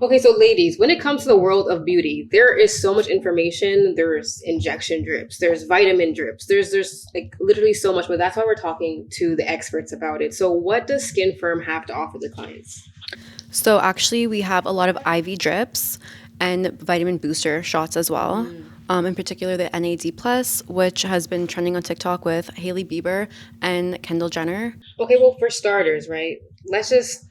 Okay, so ladies, when it comes to the world of beauty, there is so much information. There's injection drips, there's vitamin drips, there's like literally so much, but that's why we're talking to the experts about it. So what does Skin Firm have to offer their clients? So actually, we have a lot of IV drips and vitamin booster shots as well. In particular, the NAD Plus, which has been trending on TikTok with Hailey Bieber and Kendall Jenner. Okay, well, for starters, right? Let's just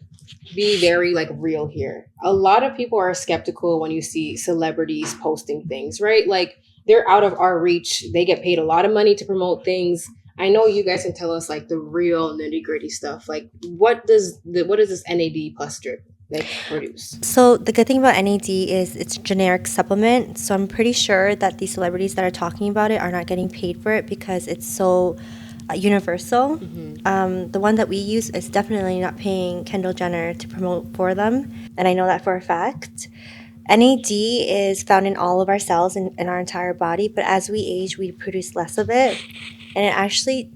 be very like real here. A lot of people are skeptical when you see celebrities posting things, right? Like they're out of our reach. They get paid a lot of money to promote things. I know you guys can tell us like the real nitty gritty stuff. Like what does this NAD plus drip like produce? So the good thing about NAD is it's a generic supplement. So I'm pretty sure that these celebrities that are talking about it are not getting paid for it because it's so universal. The one that we use is definitely not paying Kendall Jenner to promote for them. And I know that for a fact. NAD is found in all of our cells in our entire body, but as we age, we produce less of it. And it actually,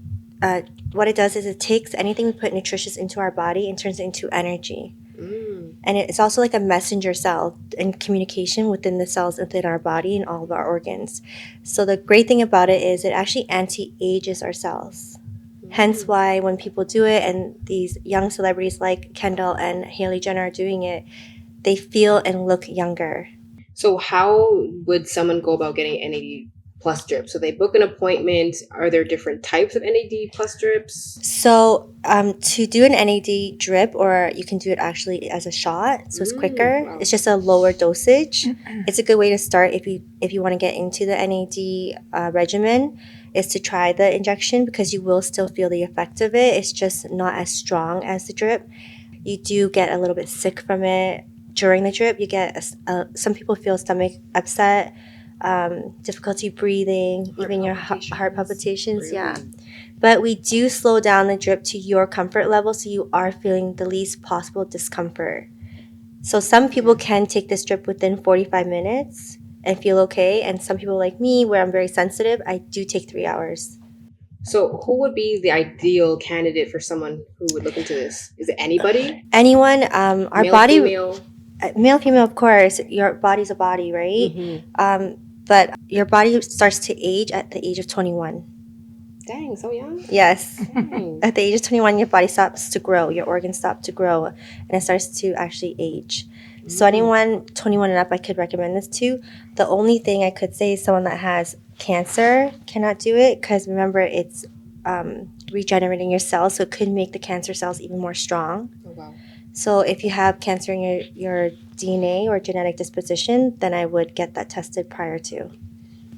what it does is it takes anything we put nutritious into our body and turns it into energy. And it's also like a messenger cell in communication within the cells within our body and all of our organs. So the great thing about it is it actually anti-ages our cells. Hence why when people do it, and these young celebrities like Kendall and Hailey Jenner are doing it, they feel and look younger. So how would someone go about getting NAD plus drips? So they book an appointment. Are there different types of NAD plus drips? So to do an NAD drip, or you can do it actually as a shot, so it's quicker. Wow. It's just a lower dosage. It's a good way to start if you want to get into the NAD regimen, is to try the injection because you will still feel the effect of it. It's just not as strong as the drip. You do get a little bit sick from it during the drip. You get some people feel stomach upset, difficulty breathing, even your heart palpitations. Really? Yeah. But we do slow down the drip to your comfort level so you are feeling the least possible discomfort. So some people can take this drip within 45 minutes and feel okay. And some people like me, where I'm very sensitive, I do take 3 hours. So who would be the ideal candidate for someone who would look into this? Is it anybody? Anyone, our Male, body, female? Male, female, of course, your body's a body, right? But your body starts to age at the age of 21. Dang, so young? Yes. Dang. At the age of 21, your body stops to grow. Your organs stop to grow. And it starts to actually age. So anyone 21 and up, I could recommend this to. The only thing I could say is someone that has cancer cannot do it because, remember, it's regenerating your cells. So it could make the cancer cells even more strong. Oh, wow. So if you have cancer in your DNA or genetic disposition, then I would get that tested prior to.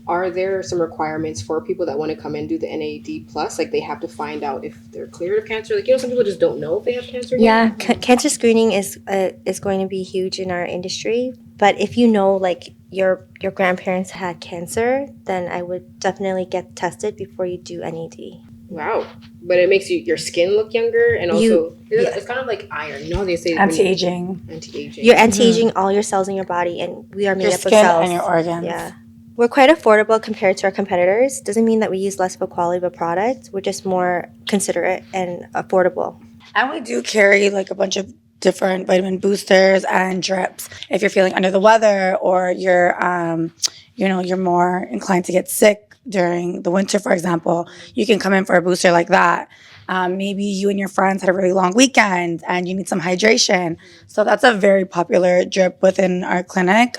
Are there some requirements for people that want to come and do the NAD plus? Like they have to find out if they're cleared of cancer? Like, some people just don't know if they have cancer yet. Yeah, cancer screening is going to be huge in our industry. But if you know, like, your grandparents had cancer, then I would definitely get tested before you do NAD. Wow. But it makes your skin look younger, and also it's kind of like iron. You know how they say anti-aging. You're anti-aging all your cells in your body, and we are made Your up of skin cells. and your organs. Yeah. We're quite affordable compared to our competitors. Doesn't mean that we use less of a quality of a product. We're just more considerate and affordable. And we do carry like a bunch of different vitamin boosters and drips. If you're feeling under the weather, or you're more inclined to get sick during the winter, for example, you can come in for a booster like that. Maybe you and your friends had a really long weekend and you need some hydration. So that's a very popular drip within our clinic.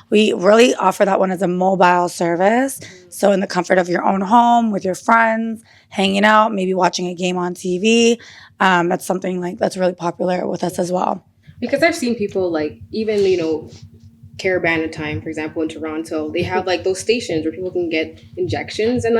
We really offer that one as a mobile service. So in the comfort of your own home, with your friends, hanging out, maybe watching a game on TV. That's something that's really popular with us as well. Because I've seen people like even, Carabana time, for example, in Toronto, they have like those stations where people can get injections, and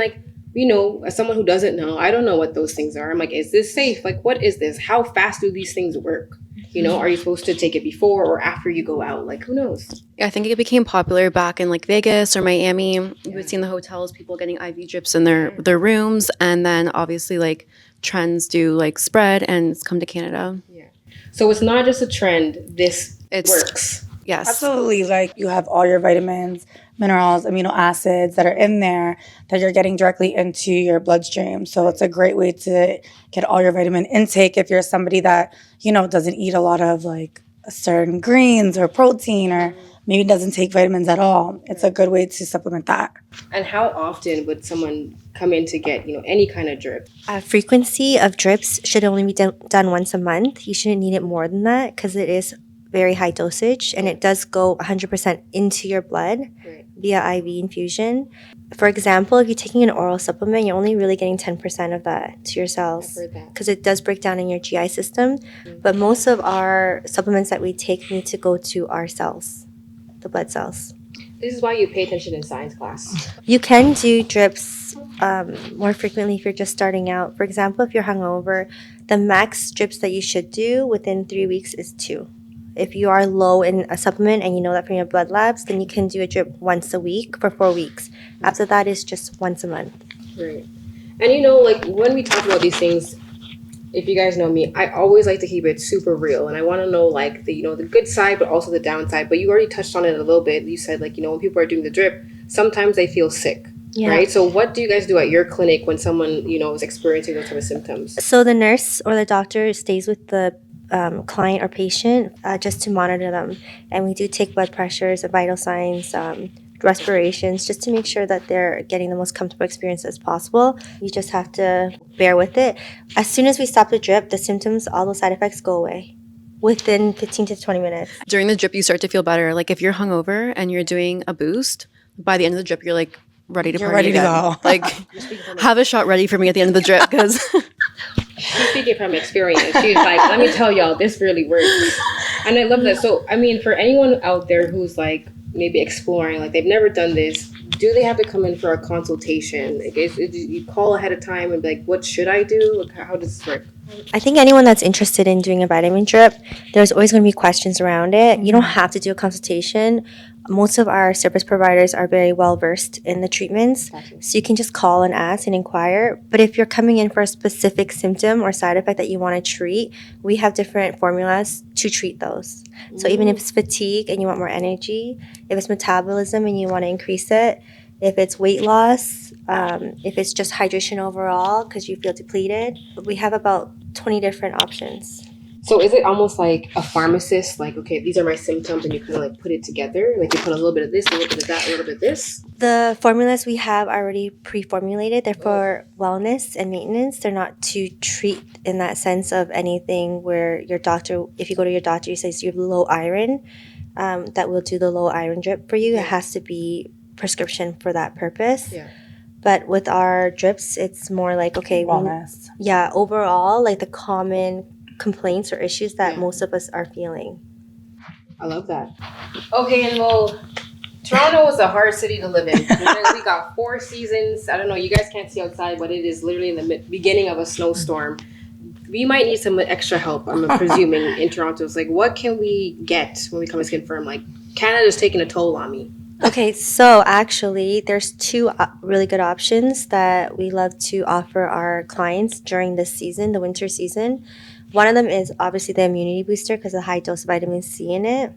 as someone who doesn't know, I don't know what those things are. I'm like, is this safe? Like, what is this? How fast do these things work? Are you supposed to take it before or after you go out? Like, who knows? I think it became popular back in like Vegas or Miami. We would see in the hotels people getting IV drips in their rooms, and then obviously like trends do like spread and it's come to Canada. Yeah. So it's not just a trend. It works. Yes. Absolutely. Like, you have all your vitamins, minerals, amino acids that are in there that you're getting directly into your bloodstream. So it's a great way to get all your vitamin intake if you're somebody that, doesn't eat a lot of like certain greens or protein, or maybe doesn't take vitamins at all. It's a good way to supplement that. And how often would someone come in to get, any kind of drip? Frequency of drips should only be done once a month. You shouldn't need it more than that because it is very high dosage and it does go 100% into your blood via IV infusion. For example, if you're taking an oral supplement, you're only really getting 10% of that to your cells because it does break down in your GI system. But most of our supplements that we take need to go to our cells, the blood cells. This is why you pay attention in science class. You can do drips more frequently if you're just starting out. For example, if you're hungover, the max drips that you should do within 3 weeks is 2. If you are low in a supplement and you know that from your blood labs, then you can do a drip once a week for 4 weeks. After that, it's just once a month. Right. And when we talk about these things, if you guys know me, I always like to keep it super real, and I want to know the good side, but also the downside. But you already touched on it a little bit. You said when people are doing the drip, sometimes they feel sick, right? So what do you guys do at your clinic when someone is experiencing those type of symptoms? So the nurse or the doctor stays with the client or patient just to monitor them, and we do take blood pressures and vital signs. Respirations, just to make sure that they're getting the most comfortable experience as possible. You just have to bear with it. As soon as we stop the drip, the symptoms, all those side effects go away within 15 to 20 minutes. During the drip, you start to feel better. Like if you're hungover and you're doing a boost, by the end of the drip, you're like ready to party ready again. to go. Like have a shot ready for me at the end of the drip because she's speaking from experience. She's like, let me tell y'all, this really works. And I love that. So, for anyone out there who's maybe exploring, they've never done this, do they have to come in for a consultation? If you call ahead of time and be like, what should I do? How does this work? I think anyone that's interested in doing a vitamin drip, there's always going to be questions around it. You don't have to do a consultation. Most of our service providers are very well versed in the treatments, so you can just call and ask and inquire. But if you're coming in for a specific symptom or side effect that you want to treat, we have different formulas to treat those. So even if it's fatigue and you want more energy, if it's metabolism and you want to increase it, if it's weight loss, if it's just hydration overall because you feel depleted, we have about 20 different options. So is it almost like a pharmacist, okay, these are my symptoms, and you kind of put it together? You put a little bit of this, a little bit of that, a little bit of this? The formulas we have are already pre-formulated. They're for wellness and maintenance. They're not to treat in that sense of anything where your doctor, if you go to your doctor, he says you have low iron, that will do the low iron drip for you. It has to be prescription for that purpose. Yeah. But with our drips, it's more wellness. Overall, the common complaints or issues that most of us are feeling. I love that. Okay, and Toronto is a hard city to live in. We got 4 seasons. I don't know, you guys can't see outside, but it is literally in the beginning of a snowstorm. We might need some extra help, I'm presuming, in Toronto. It's what can we get when we come to Skin Firm? Canada's taking a toll on me. Okay, so actually, there's 2 really good options that we love to offer our clients during this season, the winter season. One of them is obviously the immunity booster because of the high dose of vitamin C in it.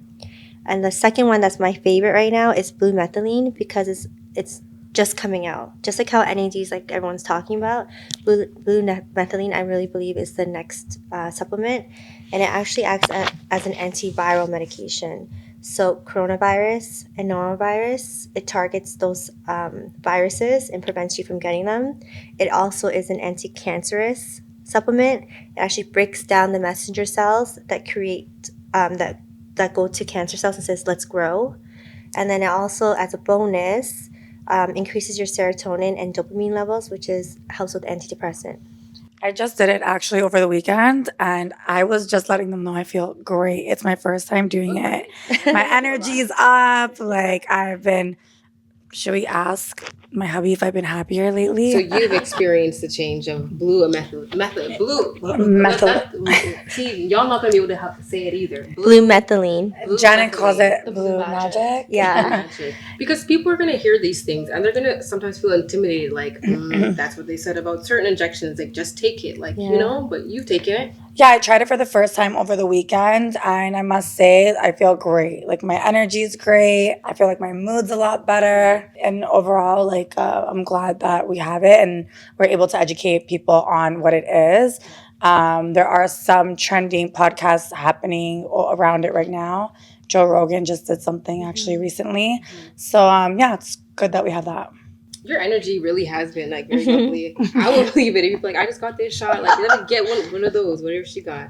And the second one that's my favorite right now is blue methylene because it's just coming out. Just like how NAD is everyone's talking about, blue methylene I really believe is the next supplement. And it actually acts as an antiviral medication. So coronavirus and norovirus, it targets those viruses and prevents you from getting them. It also is an anti-cancerous supplement. It actually breaks down the messenger cells that create that go to cancer cells and says let's grow. And then it also, as a bonus, increases your serotonin and dopamine levels, which helps with antidepressant. I just did it actually over the weekend, and I was just letting them know I feel great. It's my first time doing it. My energy's up. Should we ask my hubby if I've been happier lately? So you've experienced the change of blue methylene. See, y'all not gonna be able to say it either. Blue methylene. Janet calls it blue magic. Yeah. Because people are gonna hear these things and they're gonna sometimes feel intimidated. That's what they said about certain injections. Just take it, but you've taken it. Yeah, I tried it for the first time over the weekend, and I must say, I feel great. My energy is great. I feel my mood's a lot better. And overall, I'm glad that we have it and we're able to educate people on what it is. There are some trending podcasts happening around it right now. Joe Rogan just did something actually recently. So, yeah, it's good that we have that. Your energy really has been like very lovely. I will believe it if you're like, I just got this shot. Like, let me get one of those, whatever she got.